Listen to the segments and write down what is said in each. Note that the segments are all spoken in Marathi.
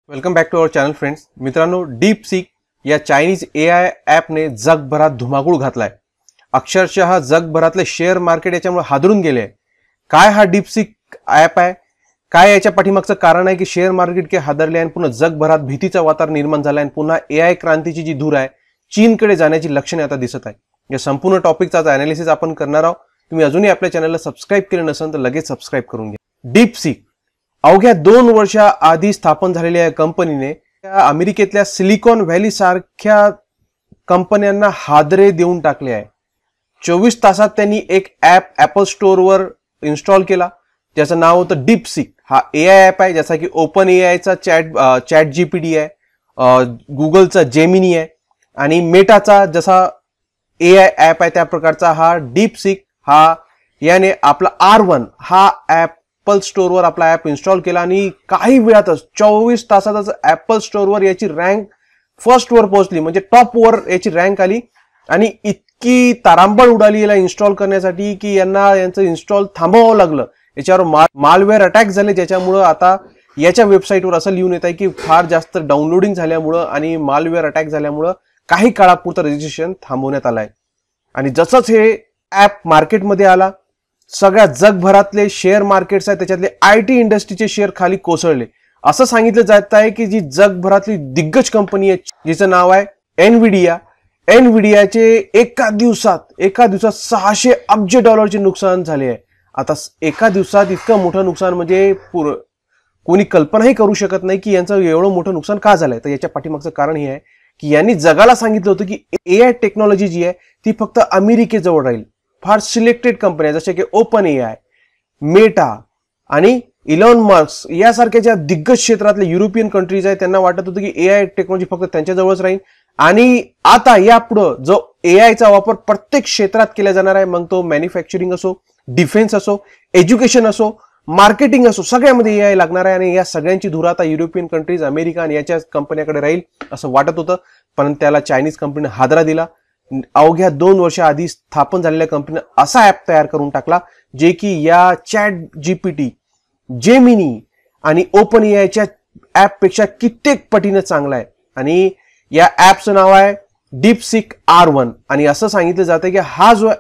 Welcome back to our channel friends. मित्रांनो, डीपसीक या चायनीज एआय ॲपने जगभरात धुमाकूळ घातलाय. अक्षरशः जगभरातले शेअर मार्केट याच्यामुळे हादरून गेले. काय हा डीपसीक ॲप आहे, काय याच्या पाठीमागचं कारण आहे की शेअर मार्केट के हादरले आणि पुन्हा जगभरात भीतीचं वातावरण निर्माण झालं आणि पुन्हा एआय क्रांतीची जी धूर आहे चीनकडे जाण्याची लक्षणे आता दिसत आहे. या संपूर्ण टॉपिकचा अनालिसिस आपण करणार आहोत. तुम्ही अजूनही आपल्या चॅनलला सबस्क्राईब केले नसेल तर लगेच सबस्क्राईब करून घ्या. डीपसीक अवघ्या 2 वर्षाआधी स्थापन झालेल्या या कंपनीने अमेरिकेतल्या सिलिकॉन व्हॅली सारख्या कंपन्यांना हादरे देऊन टाकले आहे. 24 तासात त्यांनी एक ॲप ॲपल स्टोअरवर इन्स्टॉल केला ज्याचं नाव होतं डीपसीक. हा एआय ॲप आहे जसा की ओपन एआयचा चॅट जीपीटी आहे, गुगलचा जेमिनी आहे आणि मेटाचा जसा एआय ॲप आहे त्या प्रकारचा हा डीपसीक. याने आपला R1 हा ॲप ॲपल स्टोअरवर आपला ॲप इन्स्टॉल केला आणि काही वेळातच 24 तासातच ॲपल स्टोअरवर याची रँक फर्स्टवर पोहोचली, म्हणजे टॉपवर याची रँक आली आणि इतकी तारांबळ उडाली याला इन्स्टॉल करण्यासाठी की यांचं इन्स्टॉल थांबवावं लागलं. याच्यावर मालवेअर अटॅक झाले ज्याच्यामुळं आता याच्या वेबसाईटवर असं लिहून येत आहे की फार जास्त डाउनलोडिंग झाल्यामुळं आणि मालवेअर अटॅक झाल्यामुळं काही काळापुरतं रजिस्ट्रेशन थांबवण्यात आलं आहे. आणि जसंच हे ॲप मार्केटमध्ये आला सगळ्या जगभरातले शेअर मार्केट्स आहेत त्याच्यातले IT इंडस्ट्रीचे शेअर खाली कोसळले. असं सांगितलं जात आहे की जी जगभरातली दिग्गज कंपनी आहे जिचं नाव आहे एनव्हिडियाचे एका दिवसात 600 अब्ज डॉलरचे नुकसान झाले आहे. आता एका दिवसात इतकं मोठं नुकसान म्हणजे कोणी कल्पनाही करू शकत नाही की यांचं एवढं मोठं नुकसान का झालंय. तर याच्या पाठीमागचं कारण हे आहे की यांनी जगाला सांगितलं होतं की एआय टेक्नॉलॉजी जी आहे ती फक्त अमेरिकेजवळ राहील. फार सिलेक्टेड कंपन्या जसे की ओपन एआय, मेटा आणि इलॉन मस्क यासारख्या ज्या दिग्गज क्षेत्रातले युरोपियन कंट्रीज आहेत त्यांना वाटत होतं की एआय टेक्नॉलॉजी फक्त त्यांच्याजवळच राहील आणि आता यापुढं जो एआयचा वापर प्रत्येक क्षेत्रात केला जाणार आहे, मग तो मॅन्युफॅक्चरिंग असो, डिफेन्स असो, एज्युकेशन असो, मार्केटिंग असो, सगळ्यामध्ये एआय लागणार आहे आणि या सगळ्यांची धुरा आता युरोपियन कंट्रीज, अमेरिका आणि याच्या कंपन्याकडे राहील असं वाटत होतं. पण त्याला चायनीज कंपनीने हादरा दिला. अवघ्या 2 वर्षाआधी स्थापन झालेल्या कंपनीने असा ॲप तयार करून टाकला जे की या चॅट जीपीटी, जेमिनी आणि ओपन एआयच्या ॲपपेक्षा कित्येक पटीने चांगला आहे. आणि या ॲपचं नाव आहे डीपसीक R1 आणि असं सांगितलं जातं की हा जो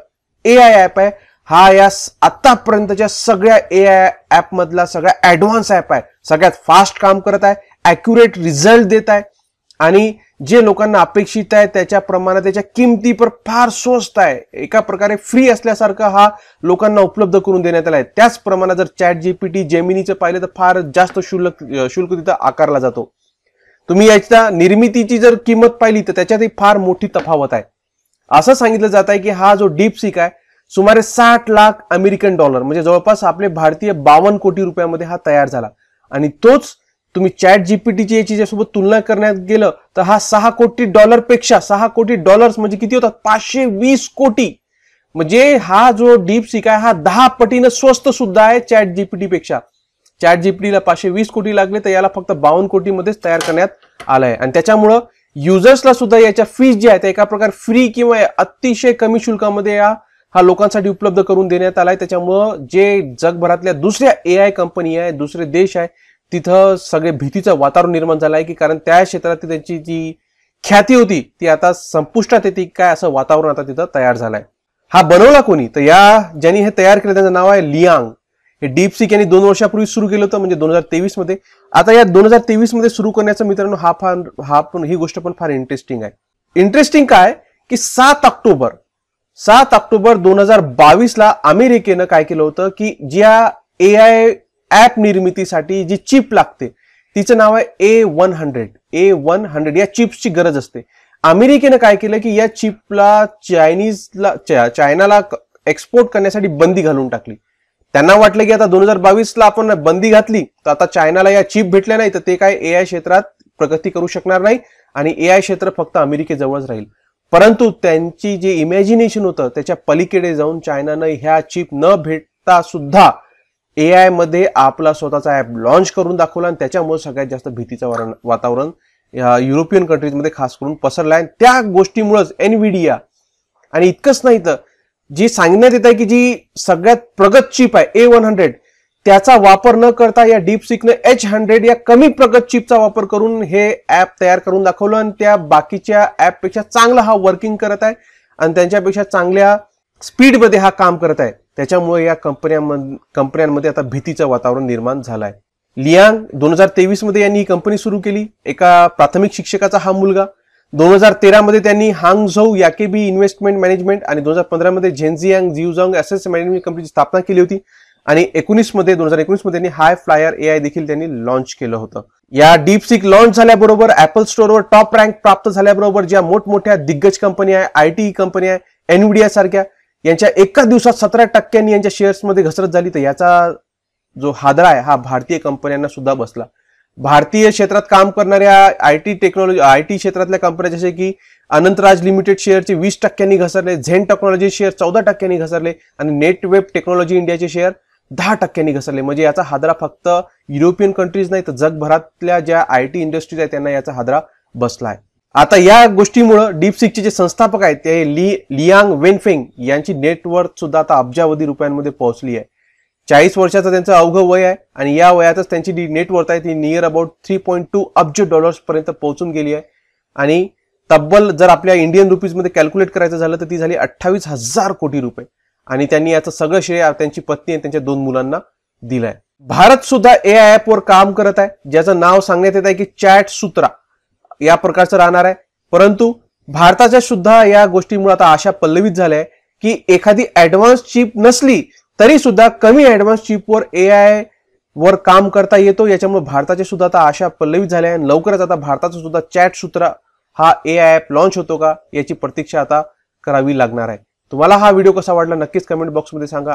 एआय ॲप आहे हा या आतापर्यंतच्या सगळ्या एआय ॲप मधला सगळ्या ॲडव्हान्स ॲप आहे. सगळ्यात फास्ट काम करत आहे, ॲक्युरेट रिझल्ट देत आहे आणि जे लोकांना अपेक्षित आहे त्याच्या प्रमाणात त्याच्या किमती पर फार स्वस्त आहे. एका प्रकारे फ्री असल्यासारखं हा लोकांना उपलब्ध करून देण्यात आला आहे. त्याच प्रमाणात जर चॅट जीपीटी, जेमिनीचं पाहिलं तर फार जास्त शुल्क तिथं आकारला जातो. तुम्ही याच्या निर्मितीची जर किंमत पाहिली तर त्याच्यातही फार मोठी तफावत आहे. असं सांगितलं जात आहे की हा जो डीपसीक आहे सुमारे 60 लाख अमेरिकन डॉलर म्हणजे जवळपास आपले भारतीय 52 कोटी रुपयामध्ये हा तयार झाला. आणि तोच तुम्ही चॅट जीपीटीची याची सोबत तुलना करण्यात गेलं तर हा 6 कोटी डॉलरपेक्षा 6 कोटी डॉलर्स म्हणजे किती होतात 520 कोटी. म्हणजे हा जो डीपसीक आहे हा 10 पटीनं स्वस्त सुद्धा आहे चॅट जीपीटी पेक्षा. चॅट जीपीटीला 520 कोटी लागले तर याला फक्त 52 कोटी मध्येच तयार करण्यात आलाय. आणि त्याच्यामुळं युजर्सला सुद्धा याच्या फीस ज्या आहेत एका प्रकार फ्री किंवा अतिशय कमी शुल्कामध्ये हा लोकांसाठी उपलब्ध करून देण्यात आलाय. त्याच्यामुळं जे जगभरातल्या दुसऱ्या एआय कंपनी आहे, दुसरे देश आहे तिथं सगळे भीतीचं वातावरण निर्माण झालं आहे की कारण त्या क्षेत्रात त्यांची जी ख्याती होती ती आता संपुष्टात येते काय असं वातावरण आता तिथं तयार झालंय. हा बनवला कोणी तर ज्यांनी हे तयार केलं त्यांचं नाव आहे लियांग. हे डीपसीक यांनी 2 वर्षापूर्वी सुरू केलं होतं म्हणजे 2023 मध्ये. आता या 2023 मध्ये सुरू करण्याचं मित्रांनो ही गोष्ट पण फार इंटरेस्टिंग आहे. इंटरेस्टिंग काय की 7 ऑक्टोबर 2022 ला अमेरिकेनं काय केलं होतं की ज्या एआय ॲप निर्मितीसाठी जी चिप लागते तिचं नाव आहे A100. या चिप्सची गरज असते. अमेरिकेनं काय केलं की या चिपला चायनाला एक्सपोर्ट करण्यासाठी बंदी घालून टाकली. त्यांना वाटलं की आता 2022 ला आपण बंदी घातली तर आता चायनाला या चिप भेटल्या नाही तर ते काय एआय क्षेत्रात प्रगती करू शकणार नाही आणि एआय क्षेत्र फक्त अमेरिकेजवळच राहील. परंतु त्यांची जे इमॅजिनेशन होतं त्याच्या पलीकडे जाऊन चायनानं ह्या चिप न भेटता सुद्धा एआय मध्ये आपला स्वतःचा ॲप लॉन्च करून दाखवला आणि त्याच्यामुळे सगळ्यात जास्त भीतीचं वातावरण युरोपियन कंट्रीजमध्ये खास करून पसरलं आहे. त्या गोष्टीमुळेच एनव्हिडिया आणि इतकंच नाही तर जी सांगण्यात येत आहे की जी सगळ्यात प्रगत चिप आहे A100 त्याचा वापर न करता या डीपसिकने H100 या कमी प्रगत चिपचा वापर करून हे ऍप तयार करून दाखवलं आणि त्या बाकीच्या ऍपपेक्षा चांगला हा वर्किंग करत आहे आणि त्यांच्यापेक्षा चांगल्या स्पीडमध्ये हा काम करत आहे. त्याच्यामुळे या कंपन्यांमध्ये आता भीतीचं वातावरण निर्माण झालं आहे. लियांग 2023 मध्ये यांनी ही कंपनी सुरू केली. एका प्राथमिक शिक्षकाचा हा मुलगा. 2013 मध्ये त्यांनी हांगझोऊ याकेबी इन्व्हेस्टमेंट मॅनेजमेंट आणि 2015 मध्ये झेन्झियांग जिऊझॉंग असेट्स मॅनेजमेंट कंपनीची स्थापना केली होती आणि 2019 मध्ये त्यांनी हाय फ्लायर AI देखील त्यांनी लॉन्च केलं होतं. या डीपसिक लॉन्च झाल्याबरोबर ऍपल स्टोअरवर टॉप रँक प्राप्त झाल्याबरोबर ज्या मोठमोठ्या दिग्गज कंपन्या आहे, IT कंपन्या आहे, एनव्हिडिया सारख्या, यांच्या एका दिवसात 17% यांच्या शेअर्समध्ये घसरत झाली. तर याचा जो हादरा आहे हा भारतीय कंपन्यांना सुद्धा बसला. भारतीय क्षेत्रात काम करणाऱ्या IT क्षेत्रातल्या कंपन्या जसे की अनंतराज लिमिटेड शेअरचे 20% घसरले, झेन टेक्नॉलॉजी शेअर 14% घसरले आणि नेटवेब टेक्नॉलॉजी इंडियाचे शेअर 10% घसरले. म्हणजे याचा हादरा फक्त युरोपियन कंट्रीज नाही तर जगभरातल्या ज्या IT इंडस्ट्रीज आहेत त्यांना याचा हादरा बसला आहे. आता या गोष्टीमुळे डीपसिकचे जे संस्थापक आहेत ते लियांग वेनफेंग यांची नेटवर्थ सुद्धा आता अब्जावधी रुपयांमध्ये पोहोचली आहे. 40 वर्षाचं त्यांचं अवघं वय आहे आणि या वयातच त्यांची नेटवर्थ आहे ती नियर अबाउट 3.2 अब्ज डॉलर्स पर्यंत पोहोचून गेली आहे आणि तब्बल जर आपल्या इंडियन रुपीजमध्ये कॅल्क्युलेट करायचं झालं तर ती झाली 28,000 कोटी रुपये आणि त्यांनी याचं सगळं श्रेय त्यांची पत्नी आणि त्यांच्या 2 मुलांना दिलंय. भारत सुद्धा AI ऍपवर काम करत आहे ज्याचं नाव सांगण्यात येत आहे की चॅट सूत्रा या प्रकारचं राहणार आहे. परंतु भारताच्या सुद्धा या गोष्टीमुळे आता आशा पल्लवित झाल्या आहे की एखादी ऍडव्हान्स चिप नसली तरी सुद्धा कमी ऍडव्हान्स चिपवर AI वर काम करता येतो. याच्यामुळे भारताचे सुद्धा आता आशा पल्लवित झाल्या आहे. लवकरच आता भारताचा सुद्धा चॅट सूत्रा हा AI ऍप लॉन्च होतो का याची प्रतीक्षा आता करावी लागणार आहे. तुम्हाला हा व्हिडिओ कसा वाटला नक्कीच कमेंट बॉक्समध्ये सांगा.